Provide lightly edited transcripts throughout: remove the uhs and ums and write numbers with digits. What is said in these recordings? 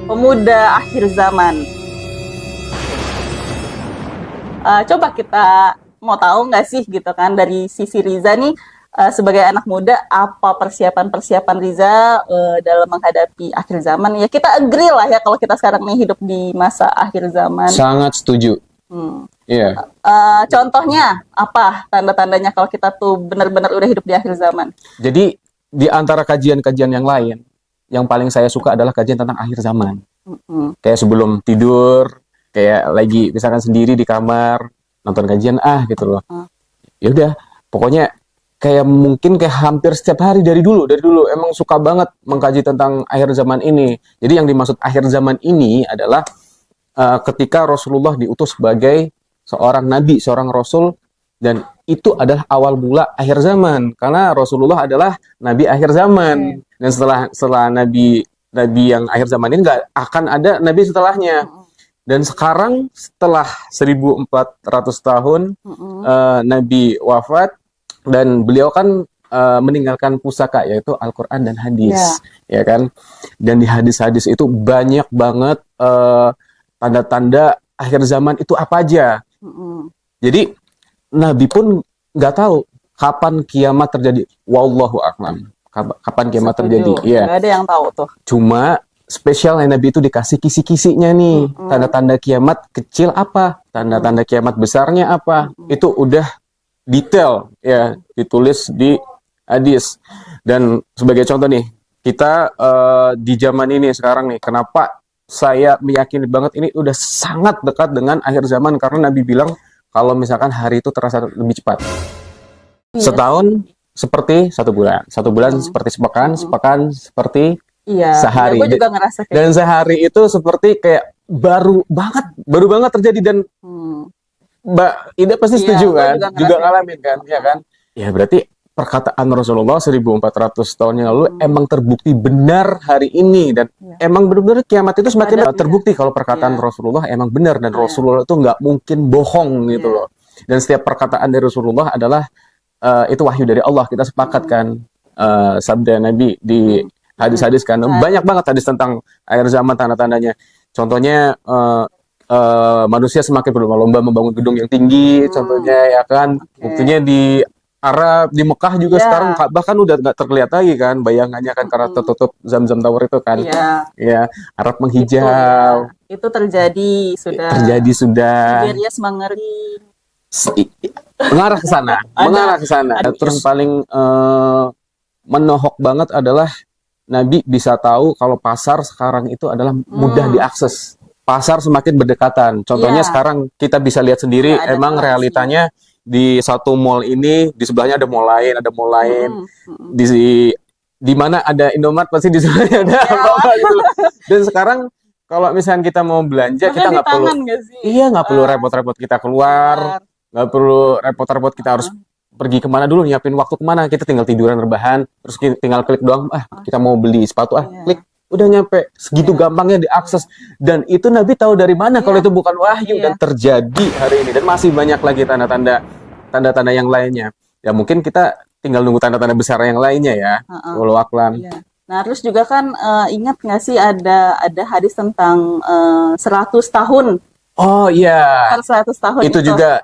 Pemuda akhir zaman. Coba kita mau tahu nggak sih gitu kan dari sisi Riza nih, sebagai anak muda, apa persiapan-persiapan Riza dalam menghadapi akhir zaman? Ya kita agree lah ya kalau kita sekarang nih hidup di masa akhir zaman. Sangat setuju. Iya. Contohnya apa tanda-tandanya kalau kita tuh benar-benar udah hidup di akhir zaman? Jadi di antara kajian-kajian yang lain, yang paling saya suka adalah kajian tentang akhir zaman. Kayak sebelum tidur, kayak lagi misalkan sendiri di kamar nonton kajian gitu loh. Ya udah, pokoknya kayak mungkin kayak hampir setiap hari dari dulu emang suka banget mengkaji tentang akhir zaman ini. Jadi yang dimaksud akhir zaman ini adalah ketika Rasulullah diutus sebagai seorang nabi, seorang rasul, dan itu adalah awal mula akhir zaman karena Rasulullah adalah nabi akhir zaman. Dan setelah nabi yang akhir zaman ini nggak akan ada nabi setelahnya. Dan sekarang setelah 1400 tahun Nabi wafat dan beliau kan meninggalkan pusaka yaitu Al-Quran dan hadis, ya kan? Dan di hadis-hadis itu banyak banget tanda-tanda akhir zaman itu apa aja. Jadi Nabi pun nggak tahu kapan kiamat terjadi. Wallahu a'lam. Kapan kiamat terjadi? Iya. Nggak ada yang tahu tuh. Cuma spesialnya Nabi itu dikasih kisi-kisinya nih, tanda-tanda kiamat kecil apa, tanda-tanda kiamat besarnya apa, itu udah detail ya ditulis di hadis. Dan sebagai contoh nih, kita di zaman ini sekarang nih, kenapa saya meyakini banget ini udah sangat dekat dengan akhir zaman karena Nabi bilang kalau misalkan hari itu terasa lebih cepat. Setahun seperti satu bulan seperti sepekan seperti sehari. Gue juga ngerasa kayak dan sehari itu seperti kayak baru banget terjadi. Dan Mbak Ida pasti setuju kan, juga ngalamin kan, ya kan? Ya berarti perkataan Rasulullah 1400 tahun yang lalu emang terbukti benar hari ini. Dan emang benar-benar kiamat itu semakin terbukti kalau perkataan Rasulullah emang benar. Dan Rasulullah itu nggak mungkin bohong gitu loh. Dan setiap perkataan dari Rasulullah adalah itu wahyu dari Allah. Kita sepakat kan, sabda Nabi di hadis-hadis kan, banyak banget hadis tentang akhir zaman, tanda-tandanya. Contohnya manusia semakin berlomba-lomba membangun gedung yang tinggi, contohnya ya kan. Buktinya di Arab, di Mekah juga sekarang bahkan udah nggak terlihat lagi kan bayangannya kan karena tertutup Zam-Zam Tower itu kan. Ya, Arab menghijau. Itu terjadi sudah. Siberias mengering. Mengarah ke sana. Terus paling menohok banget adalah Nabi bisa tahu kalau pasar sekarang itu adalah mudah diakses. Pasar semakin berdekatan. Contohnya sekarang kita bisa lihat sendiri, emang realitanya di satu mall ini, di sebelahnya ada mall lain, di mana ada Indomaret pasti di sebelahnya ada apa-apa gitu. Dan sekarang kalau misalnya kita mau belanja, kita nggak perlu, nggak perlu repot-repot kita keluar, nggak perlu repot-repot kita harus pergi kemana dulu, nyiapin waktu kemana, kita tinggal tiduran rebahan, terus tinggal klik doang, kita mau beli sepatu, klik, udah nyampe, segitu gampangnya diakses. Dan itu Nabi tahu dari mana kalau itu bukan wahyu, dan terjadi hari ini. Dan masih banyak lagi tanda-tanda yang lainnya. Ya mungkin kita tinggal nunggu tanda-tanda besar yang lainnya ya, wallahu a'lam. Nah terus juga kan ingat nggak sih ada hadis tentang 100 tahun. Oh iya. Per 100 tahun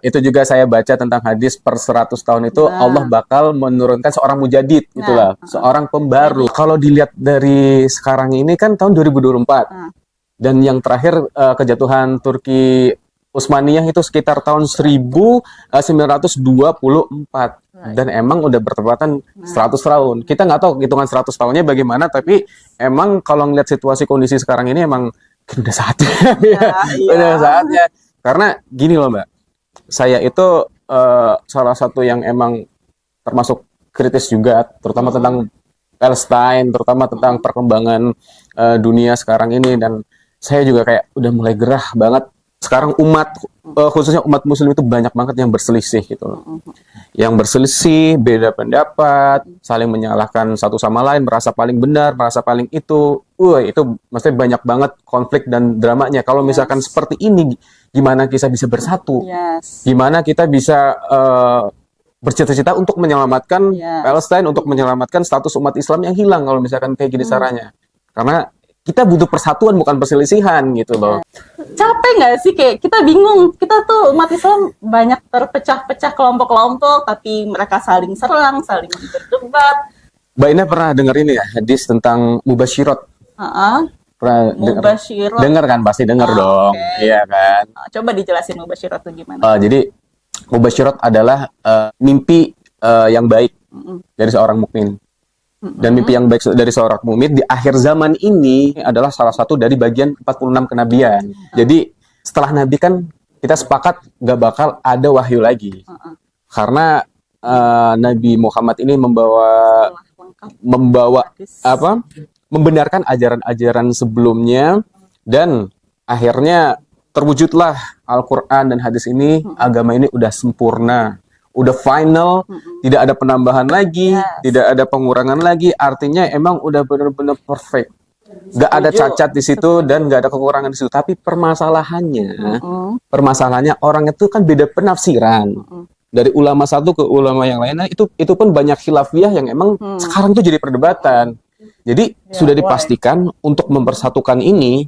itu juga saya baca tentang hadis per 100 tahun itu Allah bakal menurunkan seorang mujadid itulah, seorang pembaru. Kalau dilihat dari sekarang ini kan tahun 2024. Dan yang terakhir kejatuhan Turki Utsmaniyah itu sekitar tahun 1924. Dan emang udah bertepatan 100 tahun. Kita nggak tahu hitungan 100 tahunnya bagaimana, tapi emang kalau ngeliat situasi kondisi sekarang ini emang udah saatnya. Udah saatnya. Karena gini loh Mbak, saya itu salah satu yang emang termasuk kritis juga, terutama tentang Palestine, terutama tentang perkembangan dunia sekarang ini. Dan saya juga kayak udah mulai gerah banget. Sekarang khususnya umat muslim itu banyak banget yang berselisih gitu loh. Yang berselisih, beda pendapat, saling menyalahkan satu sama lain, merasa paling benar, merasa paling itu. Itu maksudnya banyak banget konflik dan dramanya. Kalau misalkan seperti ini, gimana kita bisa bersatu? Gimana kita bisa bercita-cita untuk menyelamatkan Palestine, untuk menyelamatkan status umat Islam yang hilang kalau misalkan kayak gini caranya. Karena kita butuh persatuan bukan perselisihan gitu loh. Capek nggak sih, kayak kita bingung, kita tuh umat Islam banyak terpecah-pecah kelompok-kelompok, tapi mereka saling serang, saling berdebat. Mbak Ina pernah dengar ini ya, hadis tentang mubasyirat? Pernah dengar kan? Pasti dengar dong. Okay. Iya kan? Coba dijelasin mubasyirat itu gimana? Jadi mubasyirat adalah mimpi yang baik dari seorang mukmin. Dan mimpi yang baik dari seorang mukmin di akhir zaman ini adalah salah satu dari bagian 46 kenabian. Jadi setelah Nabi kan kita sepakat gak bakal ada wahyu lagi. Karena Nabi Muhammad ini membenarkan ajaran-ajaran sebelumnya, dan akhirnya terwujudlah Al-Quran dan hadis ini. Agama ini udah sempurna, udah final, tidak ada penambahan lagi, tidak ada pengurangan lagi. Artinya emang udah benar-benar perfect, gak ada cacat di situ dan gak ada kekurangan di situ. Tapi permasalahannya orang itu kan beda penafsiran. Dari ulama satu ke ulama yang lainnya, itu pun banyak khilafiyah yang emang sekarang tuh jadi perdebatan. Jadi sudah dipastikan untuk mempersatukan ini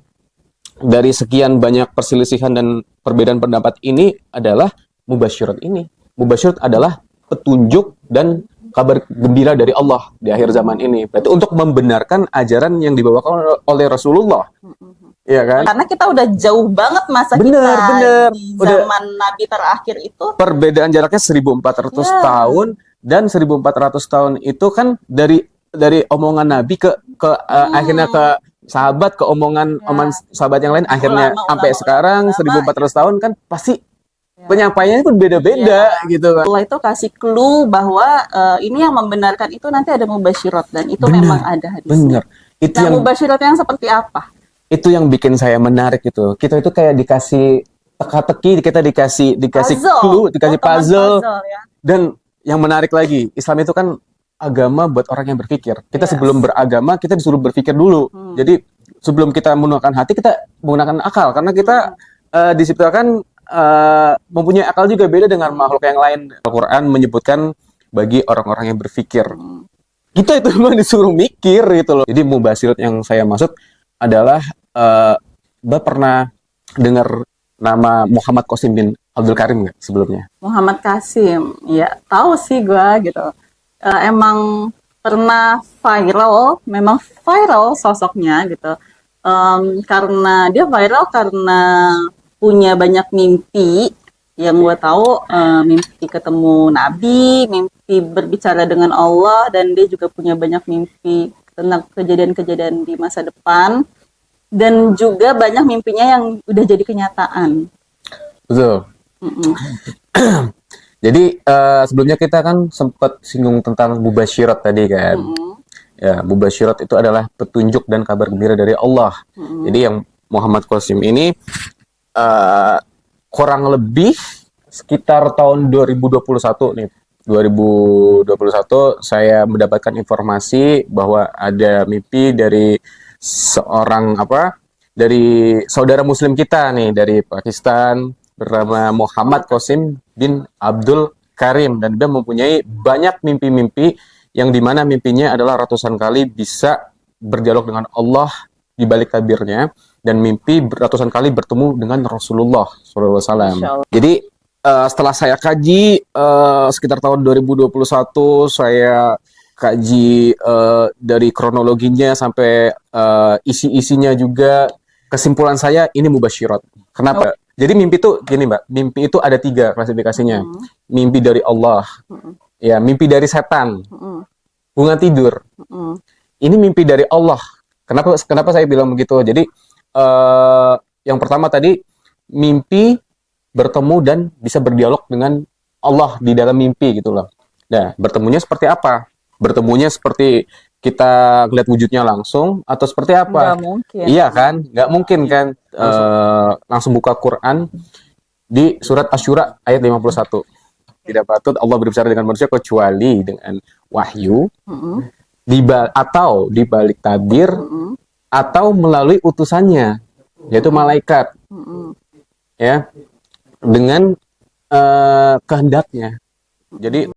dari sekian banyak perselisihan dan perbedaan pendapat ini adalah mubasyirat ini. Mubasyirat adalah petunjuk dan kabar gembira dari Allah di akhir zaman ini. Berarti untuk membenarkan ajaran yang dibawakan oleh Rasulullah. Iya kan? Karena kita udah jauh banget masa bener. Di zaman Nabi terakhir itu. Perbedaan jaraknya 1400 tahun, dan 1400 tahun itu kan dari omongan Nabi ke akhirnya ke sahabat, ke omongan sahabat yang lain, akhirnya sampai sekarang 1400 tahun kan pasti penyampaiannya pun beda-beda gitu kan. Allah itu kasih clue bahwa ini yang membenarkan itu nanti ada mubasyirat, dan itu memang ada hadisnya. Nah, mubasyirat yang seperti apa? Itu yang bikin saya menarik gitu. Kita itu kayak dikasih teka-teki, kita dikasih clue, dikasih puzzle. Ya. Dan yang menarik lagi, Islam itu kan agama buat orang yang berpikir. Kita sebelum beragama, kita disuruh berpikir dulu. Jadi sebelum kita menggunakan hati, kita menggunakan akal. Karena kita diciptakan mempunyai akal juga, beda dengan makhluk yang lain. Al-Quran menyebutkan bagi orang-orang yang berpikir. Kita itu memang disuruh mikir gitu loh. Jadi mubasyirat yang saya maksud adalah Mbak pernah dengar nama Muhammad Qasim bin Abdul Karim nggak sebelumnya? Muhammad Qasim, ya tahu sih gue gitu. Emang pernah viral, memang viral sosoknya gitu. Karena dia viral karena punya banyak mimpi. Yang gue tahu mimpi ketemu Nabi, mimpi berbicara dengan Allah, dan dia juga punya banyak mimpi tentang kejadian-kejadian di masa depan, dan juga banyak mimpinya yang udah jadi kenyataan. Betul. Jadi sebelumnya kita kan sempat singgung tentang mubasyirat tadi kan. Ya, mubasyirat itu adalah petunjuk dan kabar gembira dari Allah. Jadi yang Muhammad Qasim ini kurang lebih sekitar tahun 2021 nih. 2021 saya mendapatkan informasi bahwa ada mimpi dari dari saudara muslim kita nih dari Pakistan bernama Muhammad Qasim bin Abdul Karim, dan dia mempunyai banyak mimpi-mimpi yang dimana mimpinya adalah ratusan kali bisa berdialog dengan Allah di balik tabirnya, dan mimpi ratusan kali bertemu dengan Rasulullah SAW. Jadi setelah saya kaji sekitar tahun 2021, saya kaji dari kronologinya sampai isi-isinya juga. Kesimpulan saya ini mubasyirat. Kenapa? Jadi mimpi itu gini Mbak, mimpi itu ada 3 klasifikasinya. Mimpi dari Allah, ya mimpi dari setan, bunga tidur. Ini mimpi dari Allah. Kenapa saya bilang begitu? Jadi yang pertama tadi mimpi bertemu dan bisa berdialog dengan Allah di dalam mimpi gitu loh. Nah, bertemunya seperti apa? Bertemunya seperti kita lihat wujudnya langsung atau seperti apa? Nggak mungkin. Iya kan? Nggak mungkin kan? Langsung buka Quran di surat Asy-Syura ayat 51. Tidak patut Allah berbicara dengan manusia kecuali dengan wahyu, atau di balik tabir, atau melalui utusannya, yaitu malaikat. Ya. Dengan kehendaknya. Jadi